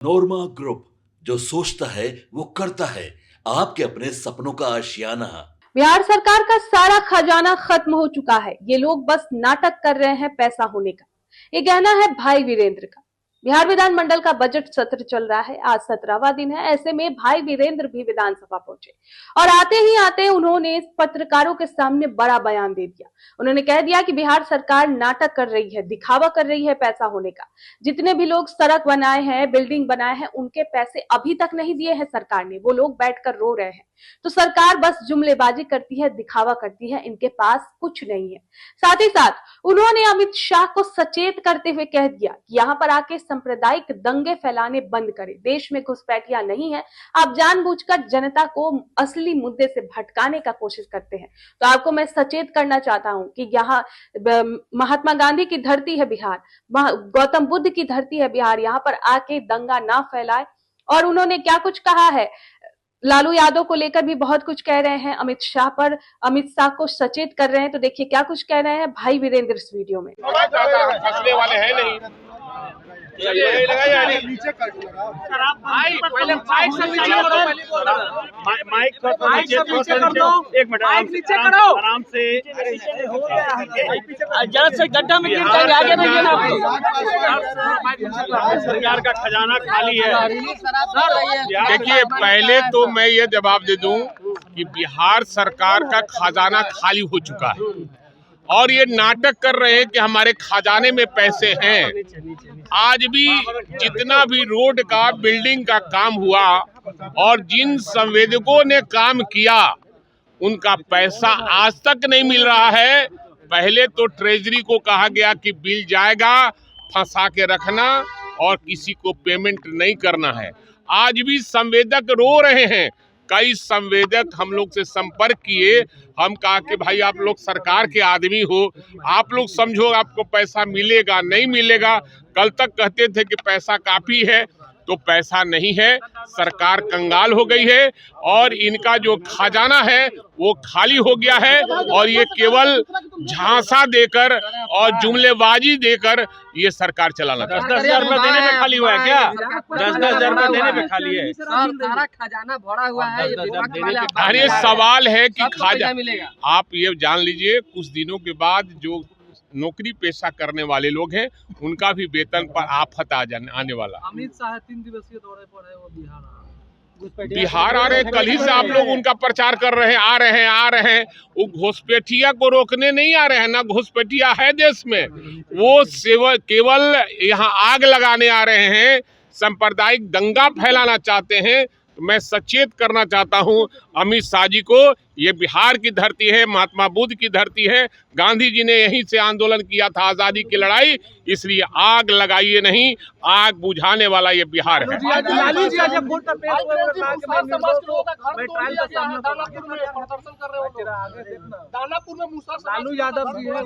नोरमा group, जो सोचता है वो करता है। आपके अपने सपनों का आशियाना। बिहार सरकार का सारा खजाना खत्म हो चुका है। ये लोग बस नाटक कर रहे हैं पैसा होने का। ये कहना है भाई वीरेंद्र का। बिहार विधानमंडल का बजट सत्र चल रहा है। आज 17वां दिन है। ऐसे में भाई वीरेंद्र भी विधानसभा पहुंचे और आते ही आते उन्होंने पत्रकारों के सामने बड़ा बयान दे दिया। उन्होंने कह दिया कि बिहार सरकार नाटक कर रही है, दिखावा कर रही है पैसा होने का। जितने भी लोग सड़क बनाए हैं, बिल्डिंग बनाए हैं, उनके पैसे अभी तक नहीं दिए हैं सरकार ने। वो लोग बैठकर रो रहे हैं। तो सरकार बस जुमलेबाजी करती है, दिखावा करती है, इनके पास कुछ नहीं है। साथ ही साथ उन्होंने अमित शाह को सचेत करते हुए कह दिया कि यहाँ पर आके सांप्रदायिक दंगे फैलाने बंद करें। देश में घुसपैठिया नहीं है, आप जानबूझकर जनता को असली मुद्दे से भटकाने का कोशिश करते हैं। तो आपको मैं सचेत करना चाहता हूं कि यहाँ महात्मा गांधी की धरती है बिहार, गौतम बुद्ध की धरती है बिहार। यहाँ पर आके दंगा ना फैलाए। और उन्होंने क्या कुछ कहा है, लालू यादव को लेकर भी बहुत कुछ कह रहे हैं, अमित शाह को सचेत कर रहे हैं। तो देखिए क्या कुछ कह रहे हैं भाई वीरेंद्र इस वीडियो में। फंसने वाले हैं नहीं। नीचे कर एक मिनट नीचे करो आराम से। जरा से गड्ढा में गिर जाएंगे, आगे नहीं गिरना। सरकार का खजाना खाली है। देखिए, पहले तो मैं ये जवाब दे दूं कि बिहार सरकार का खजाना खाली हो चुका है और ये नाटक कर रहे हैं कि हमारे खजाने में पैसे हैं। आज भी जितना भी रोड का, बिल्डिंग का काम हुआ और जिन संवेदकों ने काम किया, उनका पैसा आज तक नहीं मिल रहा है। पहले तो ट्रेजरी को कहा गया कि बिल जाएगा, फंसा के रखना और किसी को पेमेंट नहीं करना है। आज भी संवेदक रो रहे हैं। कई संवेदक हम लोग से संपर्क किए, हम कहा कि भाई आप लोग सरकार के आदमी हो, आप लोग समझो आपको पैसा मिलेगा नहीं मिलेगा। कल तक कहते थे कि पैसा काफी है, तो पैसा नहीं है। सरकार कंगाल हो गई है और इनका जो खजाना है वो खाली हो गया है और ये केवल झांसा देकर और जुमलेबाजी देकर ये सरकार चलाना चाहती है। 10,000 रुपए देने पे खाली हुआ है क्या? 10,000 रुपए देने पे खाली है। सारा खजाना भरा हुआ है। अरे सवाल है कि खजाना, आप ये जान लीजिए कुछ दिनों के बाद जो नौकरी पेशा करने वाले लोग हैं उनका भी वेतन पर आफत आने वाला। अमित शाह 3 दिवसीय दौरे पर है, वो बिहार आ रहे हैं। कल ही से आप लोग उनका प्रचार कर रहे हैं, आ रहे हैं। वो घुसपैठिया को रोकने नहीं आ रहे हैं, ना घुसपैठिया है देश में। वो केवल यहाँ आग लगाने आ रहे हैं, सांप्रदायिक दंगा फैलाना चाहते हैं। तो मैं सचेत करना चाहता हूं अमित शाह जी को, ये बिहार की धरती है, महात्मा बुद्ध की धरती है। गांधी जी ने यहीं से आंदोलन किया था, आजादी की लड़ाई। इसलिए आग लगाइए नहीं, आग बुझाने वाला ये बिहार है। लालू यादव जी है,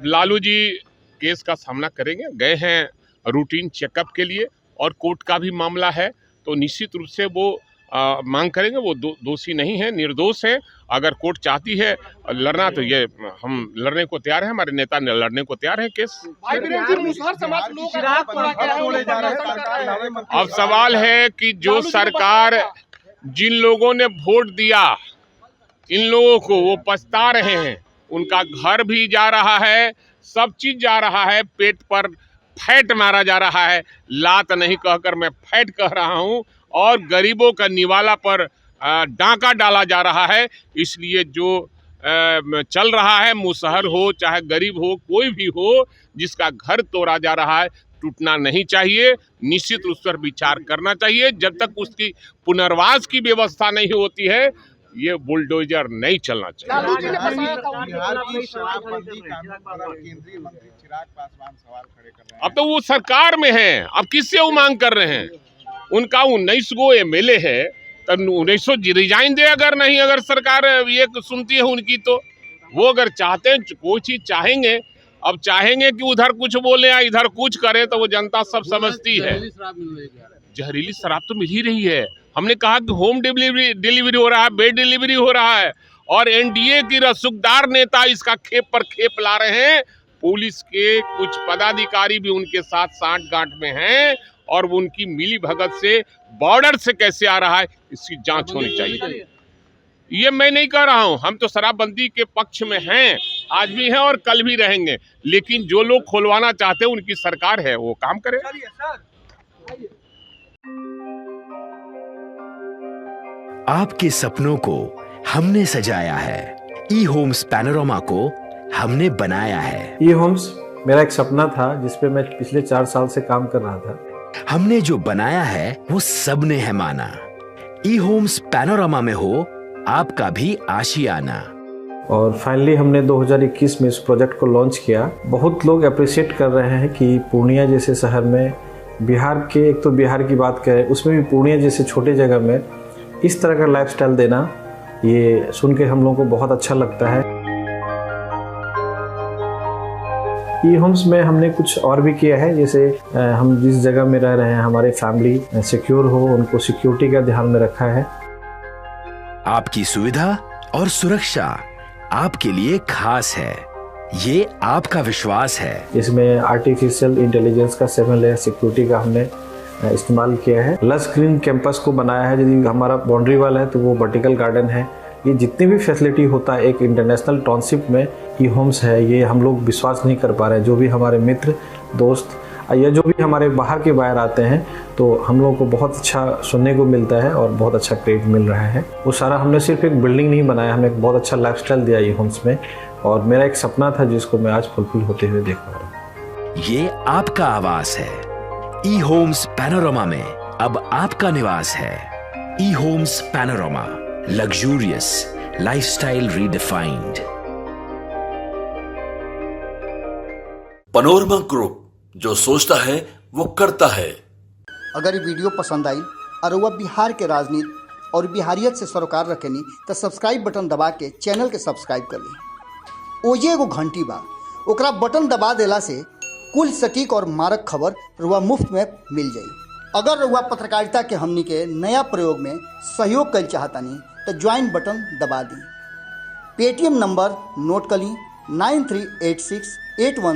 लालू जी केस का सामना करेंगे, गए हैं रूटीन चेकअप के लिए और कोर्ट का भी मामला है, तो निश्चित रूप से वो मांग करेंगे। वो दोषी नहीं है, निर्दोष है। अगर कोर्ट चाहती है लड़ना तो ये हम लड़ने को तैयार है, हमारे नेता लड़ने को तैयार है केस। अब सवाल है कि जो सरकार, जिन लोगों ने वोट दिया इन लोगों को, वो पछता रहे हैं। उनका घर भी जा रहा है, सब चीज जा रहा है, पेट पर फैट मारा जा रहा है। लात नहीं कहकर मैं फैट कह रहा हूं। और गरीबों का निवाला पर डांका डाला जा रहा है। इसलिए जो चल रहा है, मुसहर हो चाहे गरीब हो, कोई भी हो, जिसका घर तोड़ा जा रहा है, टूटना नहीं चाहिए। निश्चित उस पर विचार करना चाहिए। जब तक उसकी पुनर्वास की व्यवस्था नहीं होती है, ये बुलडोजर नहीं चलना चाहिए। अब तो वो सरकार में है, अब किससे वो मांग कर रहे हैं? उनका 19 गो MLA है, तब 1900 रिजाइन दे। अगर सरकार ये सुनती है उनकी, तो वो अगर चाहते हैं कोई चीज चाहेंगे, अब चाहेंगे कि उधर कुछ बोले या इधर कुछ करे, तो वो जनता सब समझती है। जहरीली शराब तो मिल ही रही है। हमने कहा कि होम डिलीवरी हो रहा है, बेड डिलीवरी हो रहा है और NDA की रसूखदार नेता इसका खेप पर खेप ला रहे हैं। पुलिस के कुछ पदाधिकारी भी उनके साथ सांठ-गांठ में हैं और वो उनकी मिली भगत से बॉर्डर से कैसे आ रहा है इसकी जांच होनी चाहिए। ये मैं नहीं कह रहा हूं, हम तो शराबबंदी के पक्ष में हैं, आज भी हैं और कल भी रहेंगे, लेकिन जो लोग खुलवाना चाहते हैं उनकी सरकार है, वो काम करे। आपके सपनों को हमने सजाया है, ई होम्स पैनोरमा को हमने बनाया है। ई होम्स मेरा एक सपना था जिसपे मैं पिछले 4 साल से काम कर रहा था। हमने जो बनाया है वो सबने है माना। ई होम्स पैनोरमा में हो आपका भी आशियाना। और फाइनली हमने 2021 में इस प्रोजेक्ट को लॉन्च किया। बहुत लोग अप्रिशिएट कर रहे हैं कि पूर्णिया जैसे शहर में, बिहार के, एक तो बिहार की बात करें उसमें भी पूर्णिया जैसे छोटे जगह में इस तरह का लाइफस्टाइल देना, ये सुन के हम लोगों को बहुत अच्छा लगता है। ई होम्स में हमने कुछ और भी किया है, जैसे हम जिस जगह में रह रहे हैं हमारे फैमिली सिक्योर हो, उनको सिक्योरिटी का ध्यान में रखा है। आपकी सुविधा और सुरक्षा आपके लिए खास है, ये आपका विश्वास है। इसमें आर्टिफिशियल इंटेलिजेंस का 7 लेयर सिक्योरिटी का हमने इस्तेमाल किया है। लस ग्रीन कैंपस को बनाया है, यदि हमारा बाउंड्री वाल है तो वो वर्टिकल गार्डन है। ये जितनी भी फैसिलिटी होता है एक इंटरनेशनल टाउनशिप में ई होम्स है, ये हम लोग विश्वास नहीं कर पा रहे हैं। जो भी हमारे मित्र दोस्त या जो भी हमारे बाहर के बाहर आते हैं तो हम लोगों को बहुत अच्छा सुनने को मिलता है और बहुत अच्छा क्रेडिट मिल रहा है। वो सारा हमने सिर्फ एक बिल्डिंग नहीं बनाया, हमें एक बहुत अच्छा लाइफस्टाइल दिया ई होम्स में, और मेरा एक सपना था जिसको मैं आज फुलफिल होते हुए देख पा रहा हूँ। ये आपका आवास है। ई होम्स पैनोरमा में अब आपका निवास है। E homes Panorama, luxurious lifestyle redefined. Panorama group, जो सोचता है वो करता है। अगर ये वीडियो पसंद आई और वह बिहार के राजनीति और बिहारियत से सरोकार रखेनी तो सब्सक्राइब बटन दबा के चैनल के सब्सक्राइब कर ली। ओजे एगो घंटी बा, ओकरा बटन दबा देला से कुल सटीक और मारक खबर रुआ मुफ्त में मिल जाई। अगर रुआ पत्रकारिता के हमनी के नया प्रयोग में सहयोग कर चाहतानी तो ज्वाइन बटन दबा दी। पेटीएम नंबर नोट कर ली 938681